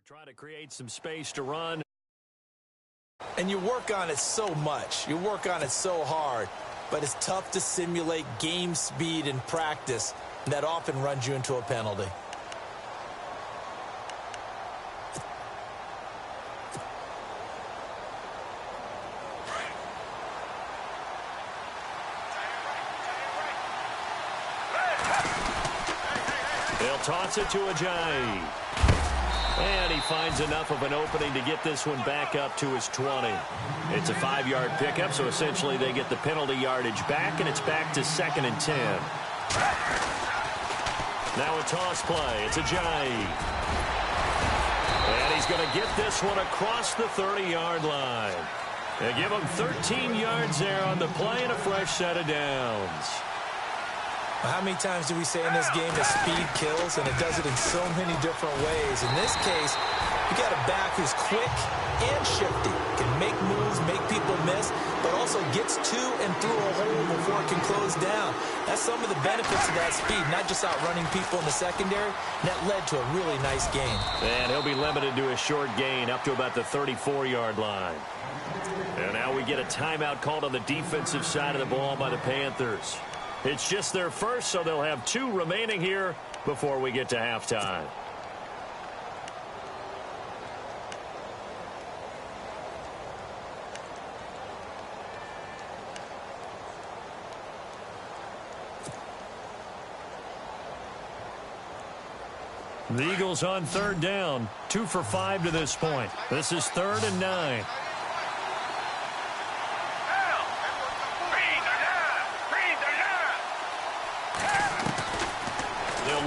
Try to create some space to run. And you work on it so much. You work on it so hard. But it's tough to simulate game speed in practice. And that often runs you into a penalty. They'll toss it to Ajayi. And he finds enough of an opening to get this one back up to his 20. It's a 5-yard pickup, so essentially they get the penalty yardage back, and it's back to 2nd and 10. Now a toss play. It's Ajayi. And he's going to get this one across the 30-yard line. They give him 13 yards there on the play and a fresh set of downs. How many times do we say in this game that speed kills, and it does it in so many different ways? In this case, you got a back who's quick and shifty, can make moves, make people miss, but also gets to and through a hole before it can close down. That's some of the benefits of that speed, not just outrunning people in the secondary. And that led to a really nice game. And he'll be limited to a short gain up to about the 34-yard line. And now we get a timeout called on the defensive side of the ball by the Panthers. It's just their first, so they'll have 2 remaining here before we get to halftime. The Eagles on 3rd down, 2 for 5 to this point. This is 3rd and 9.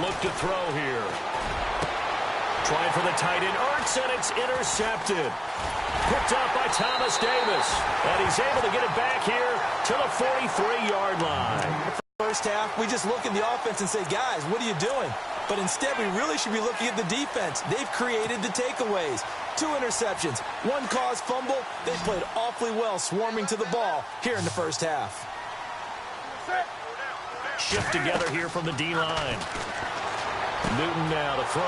Look to throw here. Trying for the tight end. Ertz, and it's intercepted. Picked up by Thomas Davis. And he's able to get it back here to the 43-yard line. First half, we just look at the offense and say, guys, what are you doing? But instead, we really should be looking at the defense. They've created the takeaways. 2 interceptions, 1 caused fumble. They played awfully well swarming to the ball here in the first half. Shift together here from the D-line. Newton now to throw.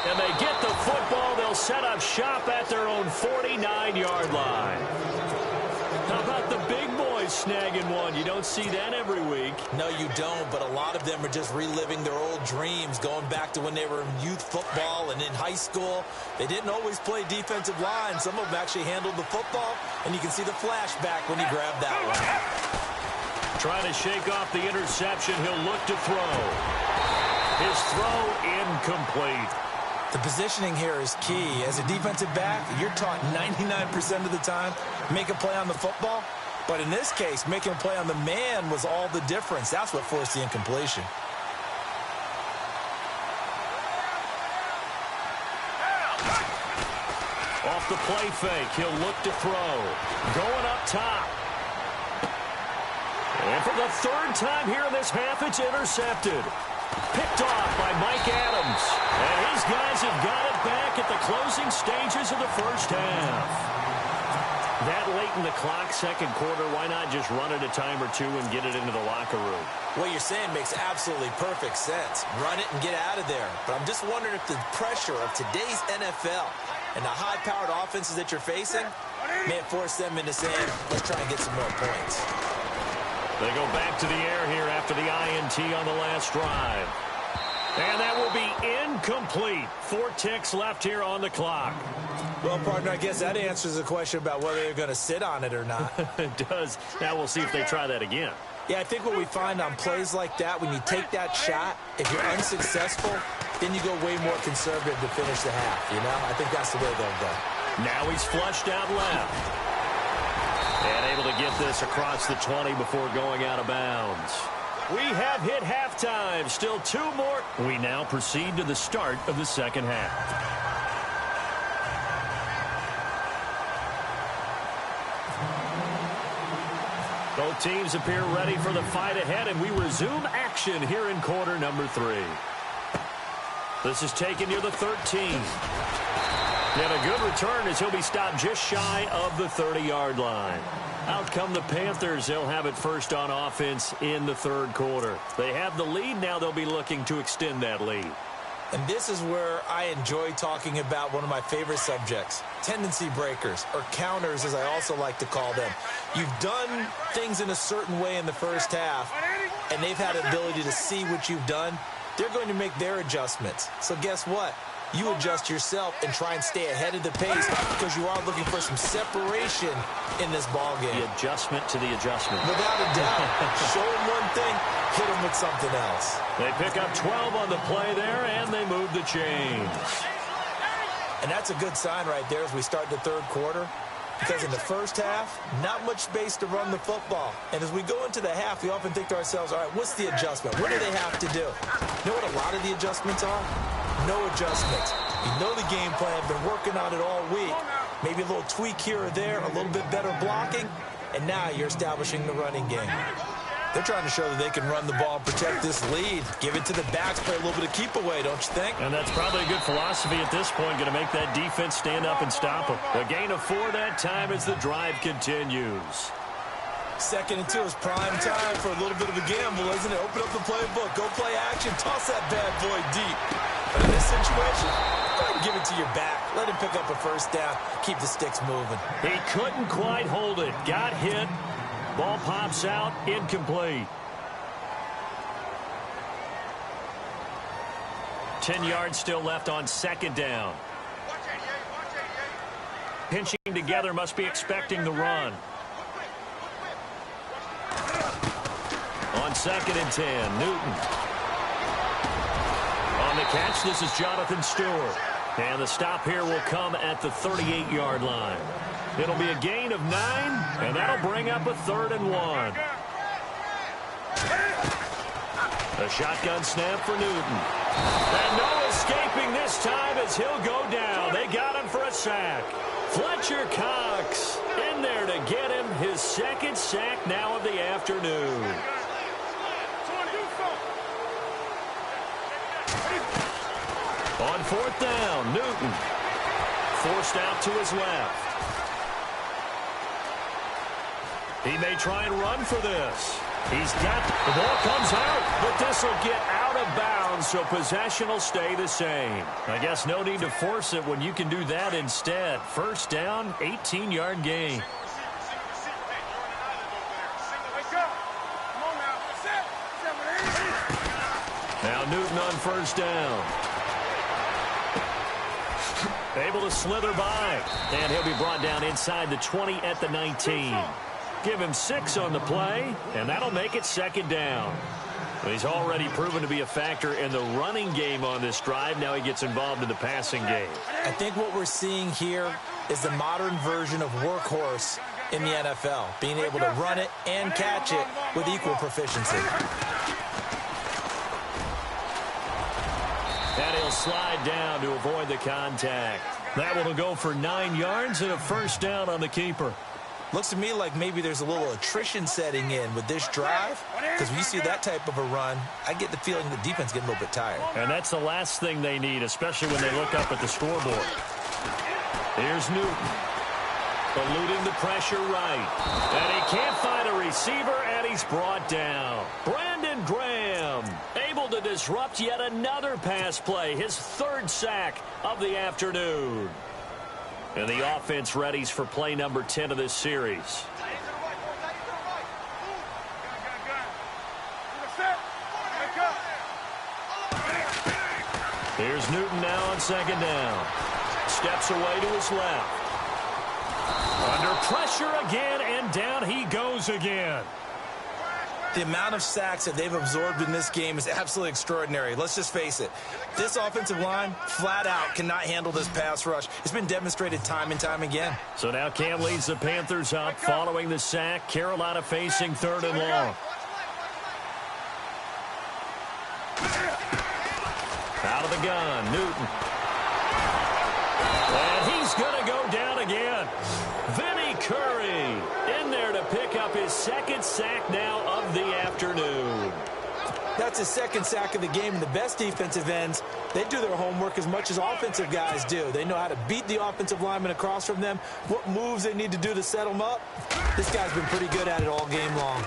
And they get the football. They'll set up shop at their own 49-yard line. How about the big boys snagging one? You don't see that every week. No, you don't, but a lot of them are just reliving their old dreams, going back to when they were in youth football and in high school. They didn't always play defensive line. Some of them actually handled the football, and you can see the flashback when he grabbed that one. Trying to shake off the interception. He'll look to throw. His throw incomplete. The positioning here is key. As a defensive back, you're taught 99% of the time, make a play on the football. But in this case, making a play on the man was all the difference. That's what forced the incompletion. Off the play fake, he'll look to throw. Going up top. And for the 3rd time here in this half, it's intercepted. Picked off by Mike Adams. And his guys have got it back at the closing stages of the first half. That late in the clock, 2nd quarter, why not just run it a time or 2 and get it into the locker room? What you're saying makes absolutely perfect sense. Run it and get out of there. But I'm just wondering if the pressure of today's NFL and the high-powered offenses that you're facing may force them into saying, let's try and get some more points. They go back to the air here after the INT on the last drive. And that will be incomplete. 4 ticks left here on the clock. Well, partner, I guess that answers the question about whether they're going to sit on it or not. It does. Now we'll see if they try that again. Yeah, I think what we find on plays like that, when you take that shot, if you're unsuccessful, then you go way more conservative to finish the half, you know? I think that's the way they'll go. Now he's flushed out left. And able to get this across the 20 before going out of bounds. We have hit halftime. Still 2 more. We now proceed to the start of the second half. Both teams appear ready for the fight ahead, and we resume action here in quarter number 3. This is taken near the 13. And a good return as he'll be stopped just shy of the 30-yard line. Out come the Panthers. They'll have it first on offense in the 3rd quarter. They have the lead. Now they'll be looking to extend that lead. And this is where I enjoy talking about one of my favorite subjects, tendency breakers, or counters as I also like to call them. You've done things in a certain way in the first half, and they've had the ability to see what you've done. They're going to make their adjustments. So guess what? You adjust yourself and try and stay ahead of the pace because you are looking for some separation in this ball game. The adjustment to the adjustment. Without a doubt. Show them one thing, hit them with something else. They pick up 12 on the play there, and they move the chains. And that's a good sign right there as we start the third quarter. Because in the first half, not much space to run the football. And as we go into the half, we often think to ourselves, all right, what's the adjustment? What do they have to do? You know what a lot of the adjustments are? No adjustments. You know the game plan, been working on it all week. Maybe a little tweak here or there, a little bit better blocking, and now you're establishing the running game. They're trying to show that they can run the ball and protect this lead. Give it to the backs, play a little bit of keep away, don't you think? And that's probably a good philosophy at this point, going to make that defense stand up and stop them. A gain of 4 that time as the drive continues. 2nd and 2 is prime time for a little bit of a gamble, isn't it? Open up the playbook, go play action, toss that bad boy deep. But in this situation, go ahead and give it to your back. Let him pick up a first down, keep the sticks moving. He couldn't quite hold it. Got hit. Ball pops out, incomplete. 10 yards still left on 2nd down. Pinching together, must be expecting the run. On 2nd and 10, Newton. On the catch, this is Jonathan Stewart. And the stop here will come at the 38-yard line. It'll be a gain of 9, and that'll bring up a 3rd and 1. A shotgun snap for Newton. And no escaping this time as he'll go down. They got him for a sack. Fletcher Cox in there to get him his 2nd sack now of the afternoon. On 4th down, Newton. Forced out to his left. He may try and run for this. He's got, the ball comes out, but this will get out of bounds, so possession will stay the same. I guess no need to force it when you can do that instead. 1st down, 18-yard gain. Now Newton on 1st down. Able to slither by, and he'll be brought down inside the 20 at the 19. Give him 6 on the play, and that'll make it 2nd down. He's already proven to be a factor in the running game on this drive. Now he gets involved in the passing game. I think what we're seeing here is the modern version of workhorse in the NFL, being able to run it and catch it with equal proficiency. And he'll slide down to avoid the contact. That one will go for 9 yards and a 1st down on the keeper. Looks to me like maybe there's a little attrition setting in with this drive, because when you see that type of a run, I get the feeling the defense getting a little bit tired. And that's the last thing they need, especially when they look up at the scoreboard. Here's Newton, eluding the pressure right. And he can't find a receiver, and he's brought down. Brandon Graham able to disrupt yet another pass play, his 3rd sack of the afternoon. And the offense readies for play number 10 of this series. Here's Newton now on 2nd down. Steps away to his left. Under pressure again, and down he goes again. The amount of sacks that they've absorbed in this game is absolutely extraordinary. Let's just face it. This offensive line, flat out, cannot handle this pass rush. It's been demonstrated time and time again. So now Cam leads the Panthers up following the sack. Carolina facing 3rd and long. Out of the gun, Newton. And he's going to go down again. Vinny Curry in there to pick up his 2nd sack now of the afternoon. That's his 2nd sack of the game, and the best defensive ends, they do their homework as much as offensive guys do. They know how to beat the offensive lineman across from them, what moves they need to do to set them up. This guy's been pretty good at it all game long.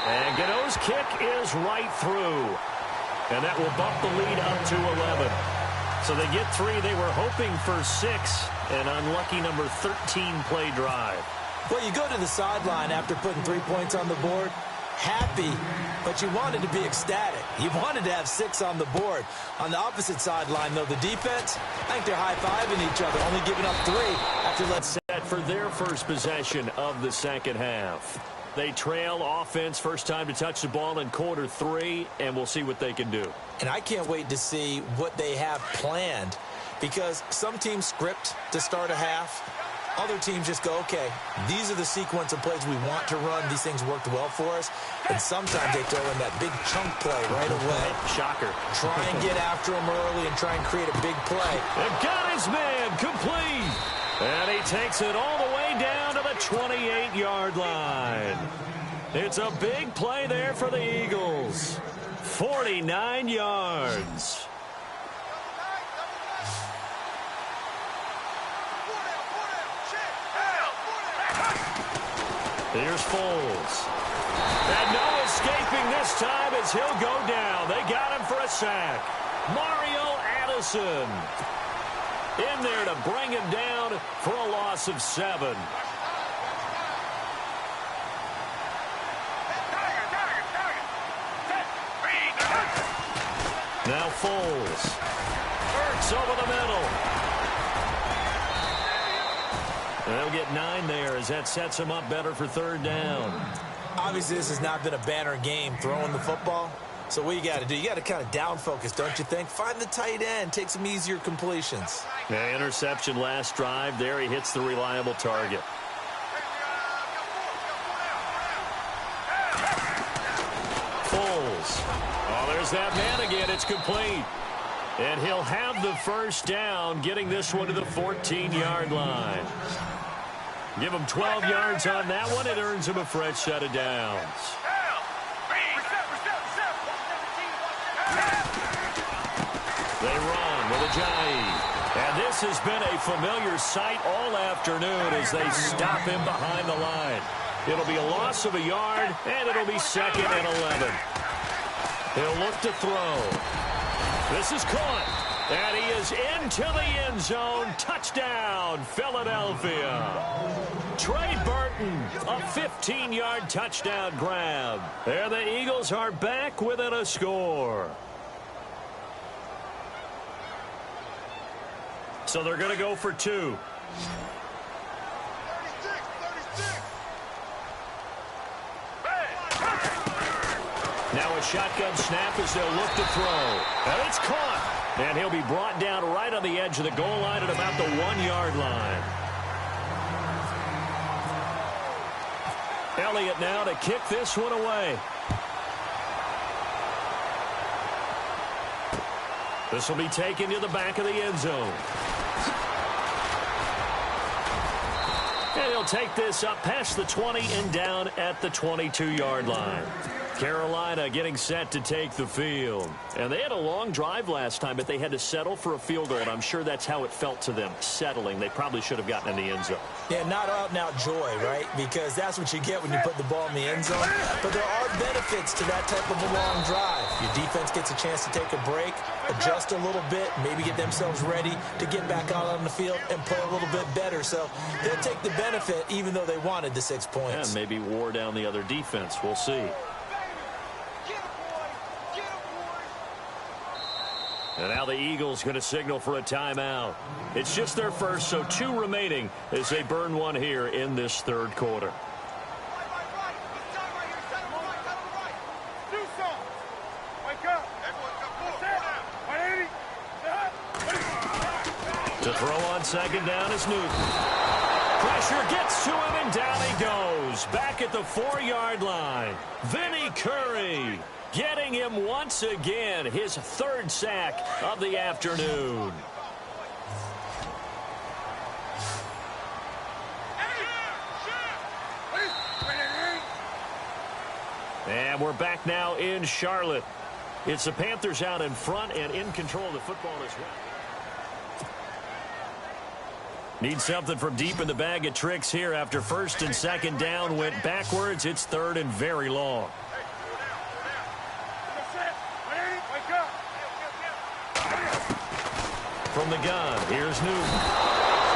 And Gano's kick is right through. And that will bump the lead up to 11. So they get 3. They were hoping for 6. An unlucky number 13 play drive. Well, you go to the sideline after putting 3 points on the board, happy, but you wanted to be ecstatic. You wanted to have 6 on the board. On the opposite sideline, though, the defense, I think they're high-fiving each other, only giving up 3 after let's set for their first possession of the second half. They trail offense first time to touch the ball in quarter 3, and we'll see what they can do. And I can't wait to see what they have planned, because some teams script to start a half. Other teams just go, okay, these are the sequence of plays we want to run. These things worked well for us. And sometimes they throw in that big chunk play right away. Shocker. Try and get after him early and try and create a big play. And got his man complete. And he takes it all the way down to the 28-yard line. It's a big play there for the Eagles. 49 yards. Here's Foles. And no escaping this time as he'll go down. They got him for a sack. Mario Addison in there to bring him down for a loss of 7. Now Foles. Ertz over the middle. They'll get 9 there as that sets him up better for 3rd down. Obviously, this has not been a banner game throwing the football. So what you got to do, you got to kind of down focus, don't you think? Find the tight end, take some easier completions. Yeah, interception last drive. There he hits the reliable target. Foles. Oh, there's that man again. It's complete. And he'll have the first down, getting this one to the 14-yard line. Give him 12 yards on that one. It earns him a fresh set of downs. They run with Ajayi. And this has been a familiar sight all afternoon as they stop him behind the line. It'll be a loss of a yard, and it'll be 2nd and 11. He'll look to throw. This is caught. And he is into the end zone. Touchdown, Philadelphia. Trey Burton, a 15-yard touchdown grab. There the Eagles are back within a score. So they're going to go for 2. Now a shotgun snap as they'll look to throw. And it's caught. And he'll be brought down right on the edge of the goal line at about the 1-yard line. Elliott now to kick this one away. This will be taken to the back of the end zone. And he'll take this up past the 20 and down at the 22-yard line. Carolina getting set to take the field. And they had a long drive last time, but they had to settle for a field goal, and I'm sure that's how it felt to them, settling. They probably should have gotten in the end zone. Yeah, not out-and-out joy, right? Because that's what you get when you put the ball in the end zone. But there are benefits to that type of a long drive. Your defense gets a chance to take a break, adjust a little bit, maybe get themselves ready to get back out on the field and play a little bit better. So they'll take the benefit even though they wanted the 6 points. Yeah, maybe wore down the other defense. We'll see. And now the Eagles going to signal for a timeout. It's just their first, so 2 remaining as they burn one here in this 3rd quarter. To throw on 2nd down is Newton. Pressure gets to him, and down he goes. Back at the 4-yard line. Vinny Curry getting him once again, his 3rd sack of the afternoon. And we're back now in Charlotte. It's the Panthers out in front and in control of the football as well. Need something from deep in the bag of tricks here after 1st and 2nd down went backwards. It's 3rd and very long. From the gun, here's Newton.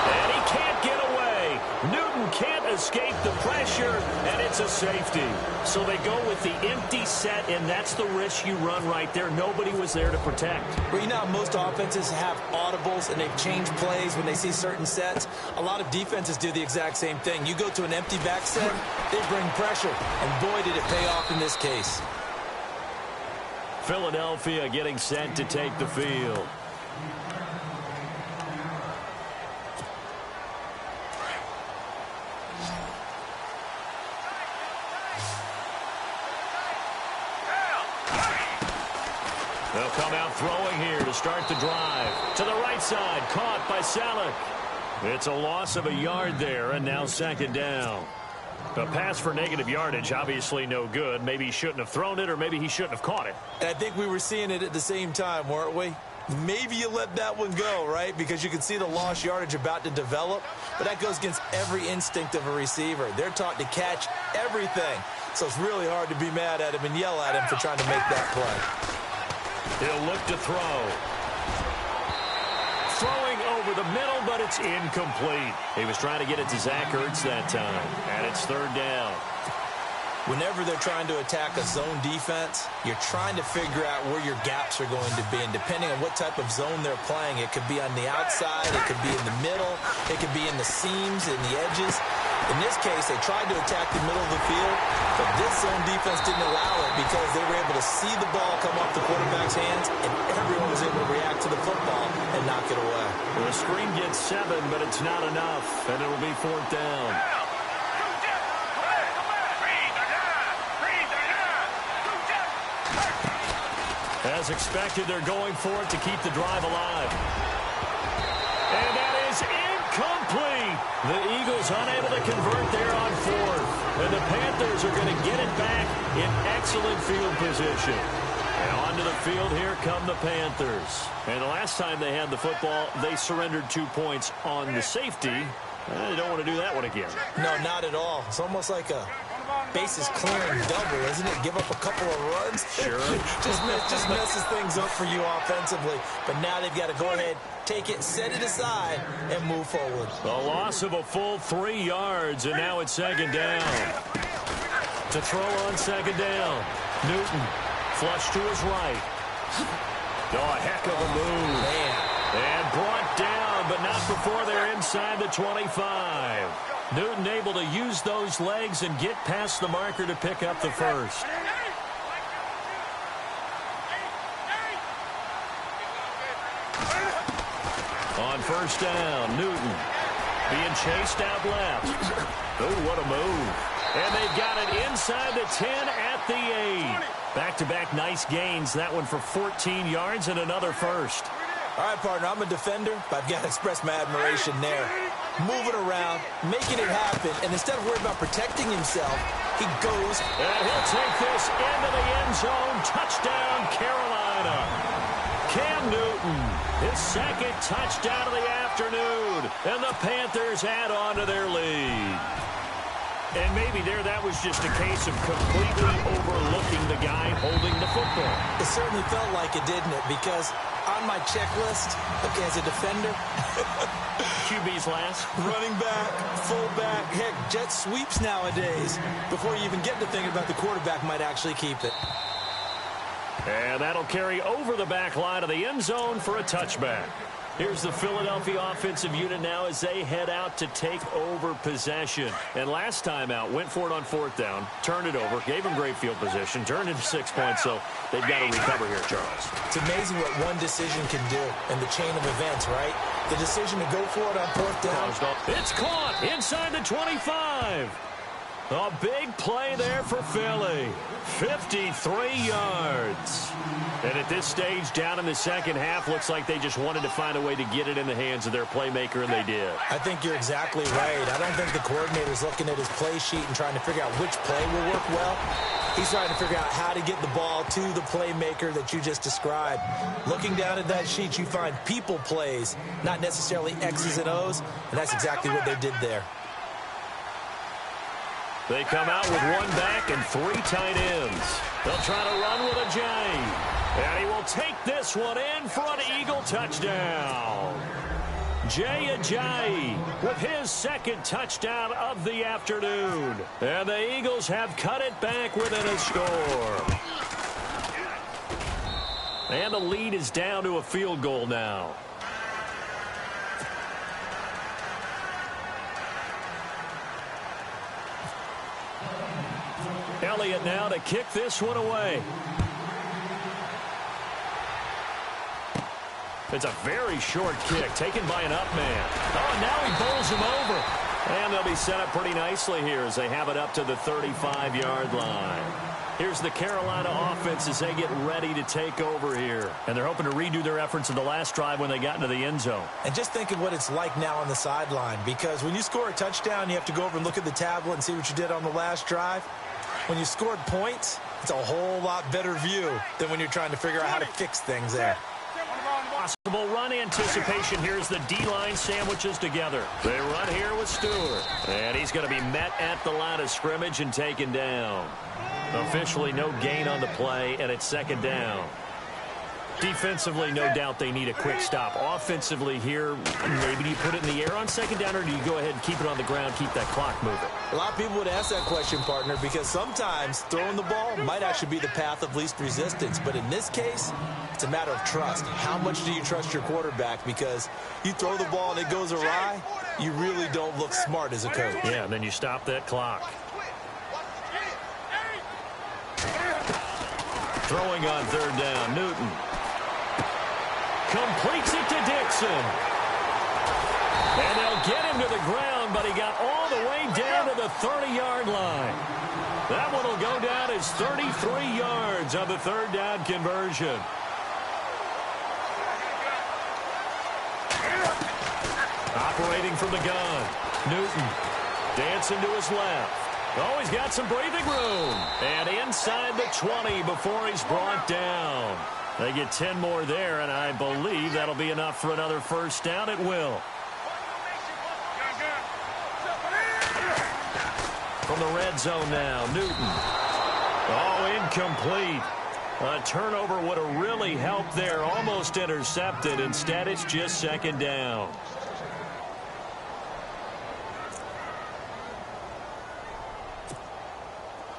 And he can't get away. Newton can't escape the pressure, and it's a safety. So they go with the empty set, and that's the risk you run right there. Nobody was there to protect. Well, you know how most offenses have audibles, and they've changed plays when they see certain sets? A lot of defenses do the exact same thing. You go to an empty back set, they bring pressure, and boy, did it pay off in this case. Philadelphia getting set to take the field. They'll come out throwing here to start the drive. To the right side, caught by Salek. It's a loss of a yard there, and now second down. A pass for negative yardage, obviously no good. Maybe he shouldn't have thrown it, or maybe he shouldn't have caught it. And I think we were seeing it at the same time, weren't we? Maybe you let that one go, right? Because you can see the lost yardage about to develop. But that goes against every instinct of a receiver. They're taught to catch everything. So it's really hard to be mad at him and yell at him for trying to make that play. He'll look to throw. Throwing over the middle, but it's incomplete. He was trying to get it to Zach Ertz that time. And it's third down. Whenever they're trying to attack a zone defense, you're trying to figure out where your gaps are going to be. And depending on what type of zone they're playing, it could be on the outside, it could be in the middle, it could be in the seams, in the edges. In this case, they tried to attack the middle of the field, but this zone defense didn't allow it because they were able to see the ball come off the quarterback's hands, and everyone was able to react to the football and knock it away. The screen gets 7, but it's not enough, and it'll be fourth down. As expected, they're going for it to keep the drive alive. And that is incomplete. The Eagles unable to convert there on fourth. And the Panthers are going to get it back in excellent field position. And onto the field, here come the Panthers. And the last time they had the football, they surrendered 2 points on the safety. They don't want to do that one again. No, not at all. It's almost like a bases clearing double, isn't it? Give up a couple of runs. Sure. just messes things up for you offensively. But now they've got to go ahead, take it, set it aside, and move forward. A loss of a full 3 yards, and now it's second down. To throw on second down. Newton, flush to his right. Oh, a heck of a move. Man. And brought down, but not before they're inside the 25. Newton able to use those legs and get past the marker to pick up the first. On first down, Newton being chased out left. Oh, what a move. And they've got it inside the 10 at the 8. Back-to-back nice gains. That one for 14 yards and another first. All right, partner, I'm a defender, but I've got to express my admiration there. Moving around, making it happen, and instead of worrying about protecting himself, he goes. And he'll take this into the end zone. Touchdown, Carolina. Cam Newton, his second touchdown of the afternoon. And the Panthers add on to their lead. And maybe that was just a case of completely overlooking the guy holding the football. It certainly felt like it, didn't it? Because on my checklist, okay, as a defender, QB's last. Running back, fullback, heck, jet sweeps nowadays. Before you even get to thinking about the quarterback might actually keep it. And that'll carry over the back line of the end zone for a touchback. Here's the Philadelphia offensive unit now as they head out to take over possession. And last time out, went for it on fourth down, turned it over, gave them great field position, turned into 6 points, so they've got to recover here, Charles. It's amazing what one decision can do in the chain of events, right? The decision to go for it on fourth down. It's caught inside the 25. A big play there for Philly. 53 yards. And at this stage, down in the second half, looks like they just wanted to find a way to get it in the hands of their playmaker, and they did. I think you're exactly right. I don't think the coordinator's looking at his play sheet and trying to figure out which play will work well. He's trying to figure out how to get the ball to the playmaker that you just described. Looking down at that sheet, you find people plays, not necessarily X's and O's, and that's exactly what they did there. They come out with one back and 3 tight ends. They'll try to run with a J. And he will take this one in for an Eagle touchdown. Jay Ajayi with his second touchdown of the afternoon. And the Eagles have cut it back within a score. And the lead is down to a field goal now. Elliott now to kick this one away. It's a very short kick taken by an up man. Oh, and now he bowls him over. And they'll be set up pretty nicely here as they have it up to the 35-yard line. Here's the Carolina offense as they get ready to take over here. And they're hoping to redo their efforts in the last drive when they got into the end zone. And just think of what it's like now on the sideline, because when you score a touchdown, you have to go over and look at the tablet and see what you did on the last drive. When you scored points, it's a whole lot better view than when you're trying to figure out how to fix things there. Possible run anticipation. Here's the D-line sandwiches together. They run here with Stewart. And he's going to be met at the line of scrimmage and taken down. Officially no gain on the play, and it's second down. Defensively, no doubt they need a quick stop. Offensively here, maybe do you put it in the air on second down, or do you go ahead and keep it on the ground, keep that clock moving? A lot of people would ask that question, partner, because sometimes throwing the ball might actually be the path of least resistance. But in this case, it's a matter of trust. How much do you trust your quarterback? Because you throw the ball and it goes awry, you really don't look smart as a coach. Yeah, and then you stop that clock. Throwing on third down, Newton. Completes it to Dixon. And they'll get him to the ground, but he got all the way down to the 30-yard line. That one will go down as 33 yards on the third down conversion. Operating from the gun, Newton dancing to his left. Oh, he's got some breathing room. And inside the 20 before he's brought down. They get 10 more there, and I believe that'll be enough for another first down. It will. From the red zone now, Newton. Oh, incomplete. A turnover would have really helped there. Almost intercepted. Instead, it's just second down.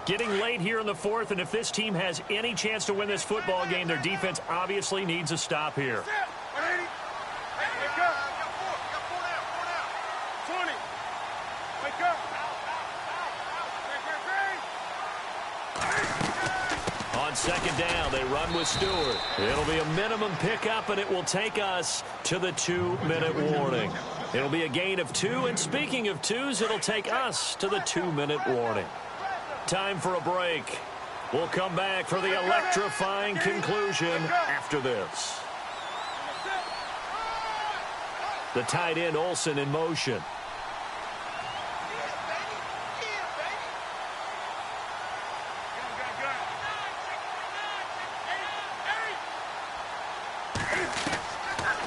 Getting late here in the fourth, and if this team has any chance to win this football game, their defense obviously needs a stop here. On second down, they run with Stewart. It'll be a minimum pickup, and it will take us to the 2-minute warning. It'll be a gain of 2, and speaking of 2s, it'll take us to the 2-minute warning. Time for a break. We'll come back for the electrifying conclusion after this. The tight end Olsen in motion.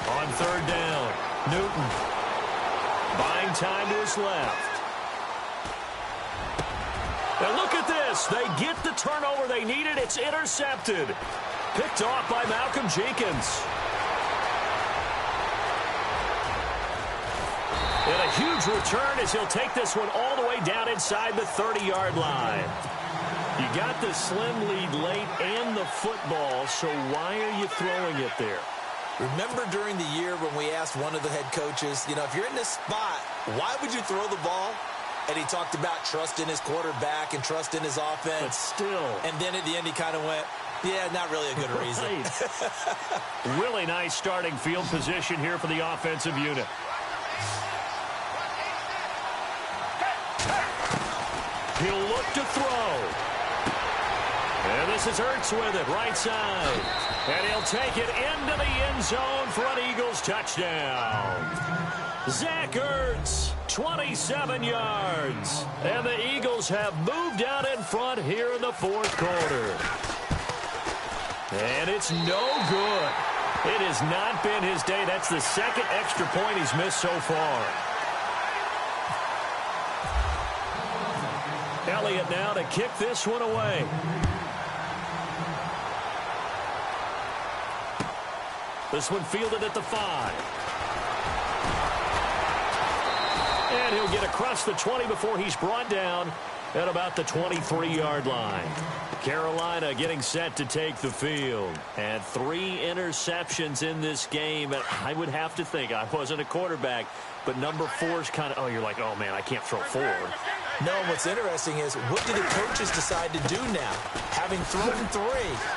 On third down, Newton buying time to his left. And look at this. They get the turnover they needed. It's intercepted. Picked off by Malcolm Jenkins. And a huge return as he'll take this one all the way down inside the 30-yard line. You got the slim lead late and the football, so why are you throwing it there? Remember during the year when we asked one of the head coaches, you know, if you're in this spot, why would you throw the ball? And he talked about trust in his quarterback and trust in his offense. But still. And then at the end he kind of went, yeah, not really a good reason. Right. Really nice starting field position here for the offensive unit. He'll look to throw. And this is Ertz with it, right side. And he'll take it into the end zone for an Eagles touchdown. Zach Ertz, 27 yards. And the Eagles have moved out in front here in the fourth quarter. And it's no good. It has not been his day. That's the second extra point he's missed so far. Elliott now to kick this one away. This one fielded at the 5. And he'll get across the 20 before he's brought down at about the 23-yard line. Carolina getting set to take the field. And 3 interceptions in this game. I would have to think, I wasn't a quarterback, but number 4 is kind of, you're like, oh, man, I can't throw 4. No, what's interesting is, what do the coaches decide to do now? Having thrown 3,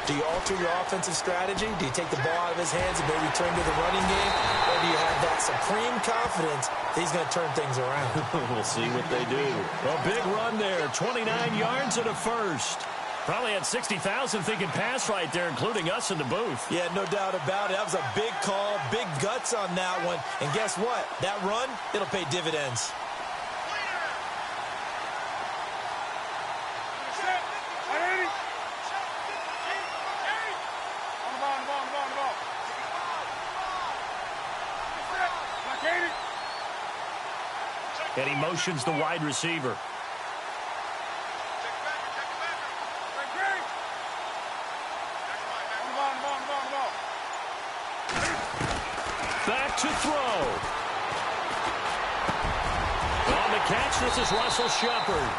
do you alter your offensive strategy? Do you take the ball out of his hands and maybe turn to the running game? Or do you have that supreme confidence that he's going to turn things around? We'll see what they do. A big run there, 29 yards and a first. Probably had 60,000 thinking pass right there, including us in the booth. Yeah, no doubt about it. That was a big call, big guts on that one. And guess what? That run, it'll pay dividends. And he motions the wide receiver. Back to throw. On the catch, this is Russell Shepard.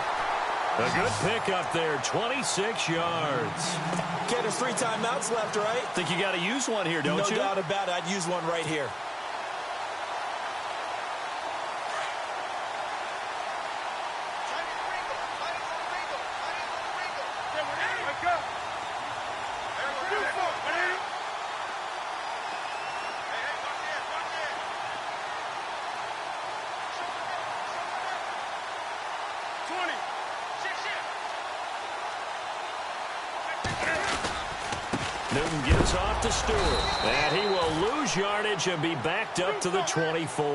A good pickup there, 26 yards. Okay, there's 3 timeouts left, right? Think you got to use one here, don't you? No doubt about it. I'd use one right here. Newton gets off to Stewart. And he will lose yardage and be backed up to the 24.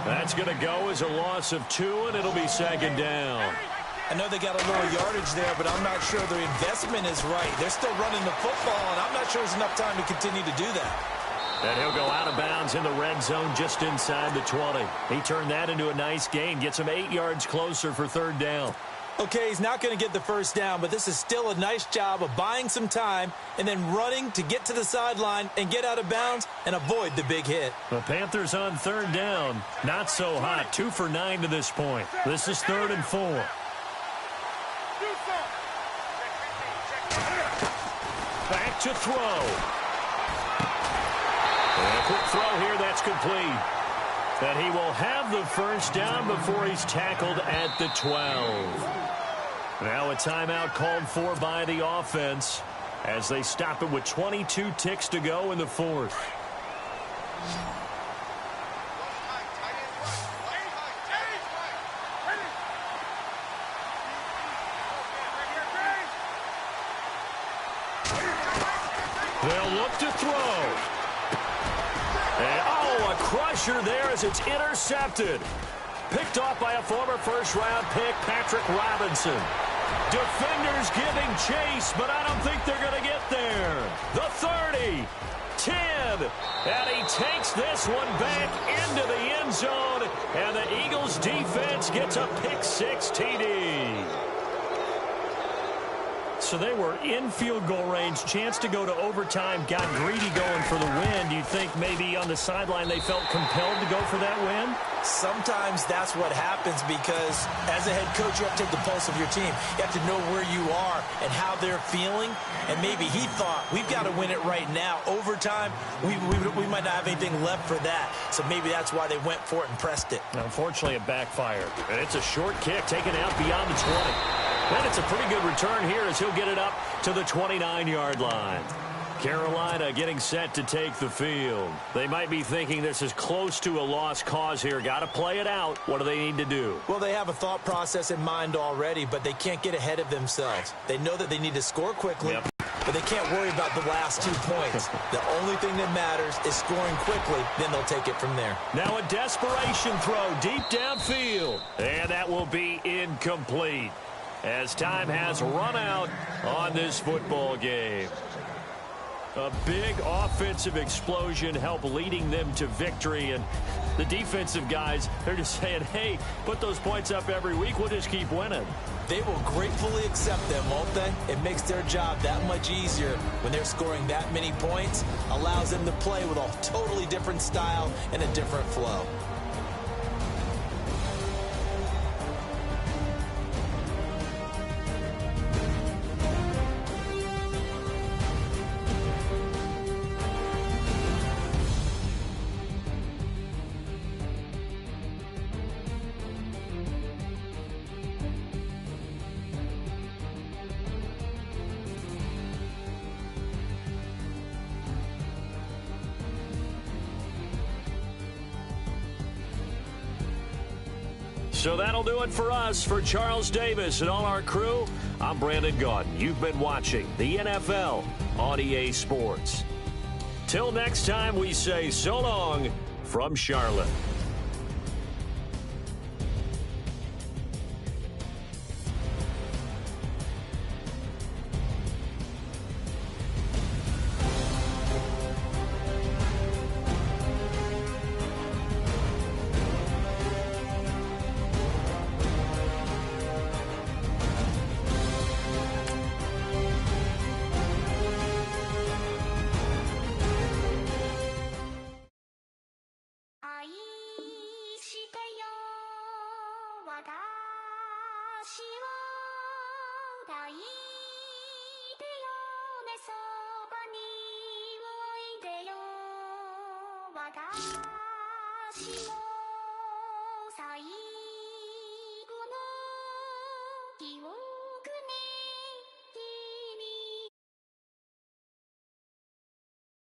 That's going to go as a loss of 2, and it'll be second down. I know they got a little yardage there, but I'm not sure their investment is right. They're still running the football, and I'm not sure there's enough time to continue to do that. And he'll go out of bounds in the red zone just inside the 20. He turned that into a nice gain, gets him 8 yards closer for third down. Okay, he's not going to get the first down, but this is still a nice job of buying some time and then running to get to the sideline and get out of bounds and avoid the big hit. The Panthers on third down. Not so hot. 2 for 9 to this point. This is 3rd and 4. Back to throw. And a quick throw here. That's complete. And he will have the first down before he's tackled at the 12. Now a timeout called for by the offense as they stop it with 22 ticks to go in the 4th. They'll look to throw. And, a crusher there as it's intercepted. Picked off by a former first-round pick, Patrick Robinson. Defenders giving chase, but I don't think they're going to get there. The 30, 10, and he takes this one back into the end zone, and the Eagles defense gets a pick-6 TD. So they were in field goal range, chance to go to overtime, got greedy going for the win. Do you think maybe on the sideline they felt compelled to go for that win? Sometimes that's what happens because as a head coach, you have to take the pulse of your team. You have to know where you are and how they're feeling. And maybe he thought, we've got to win it right now. Overtime, we might not have anything left for that. So maybe that's why they went for it and pressed it. Unfortunately, it backfired. And it's a short kick taken out beyond the 20. And it's a pretty good return here as he'll get it up to the 29-yard line. Carolina getting set to take the field. They might be thinking this is close to a lost cause here. Got to play it out. What do they need to do? Well, they have a thought process in mind already, but they can't get ahead of themselves. They know that they need to score quickly, but they can't worry about the last 2 points. The only thing that matters is scoring quickly, then they'll take it from there. Now a desperation throw deep downfield, and that will be incomplete as time has run out on this football game. A big offensive explosion helped leading them to victory. And the defensive guys, they're just saying, hey, put those points up every week. We'll just keep winning. They will gratefully accept them, won't they? It makes their job that much easier when they're scoring that many points. Allows them to play with a totally different style and a different flow. So that'll do it for us. For Charles Davis and all our crew, I'm Brandon Gaudin. You've been watching the NFL on EA Sports. Till next time, we say so long from Charlotte. Watashi mo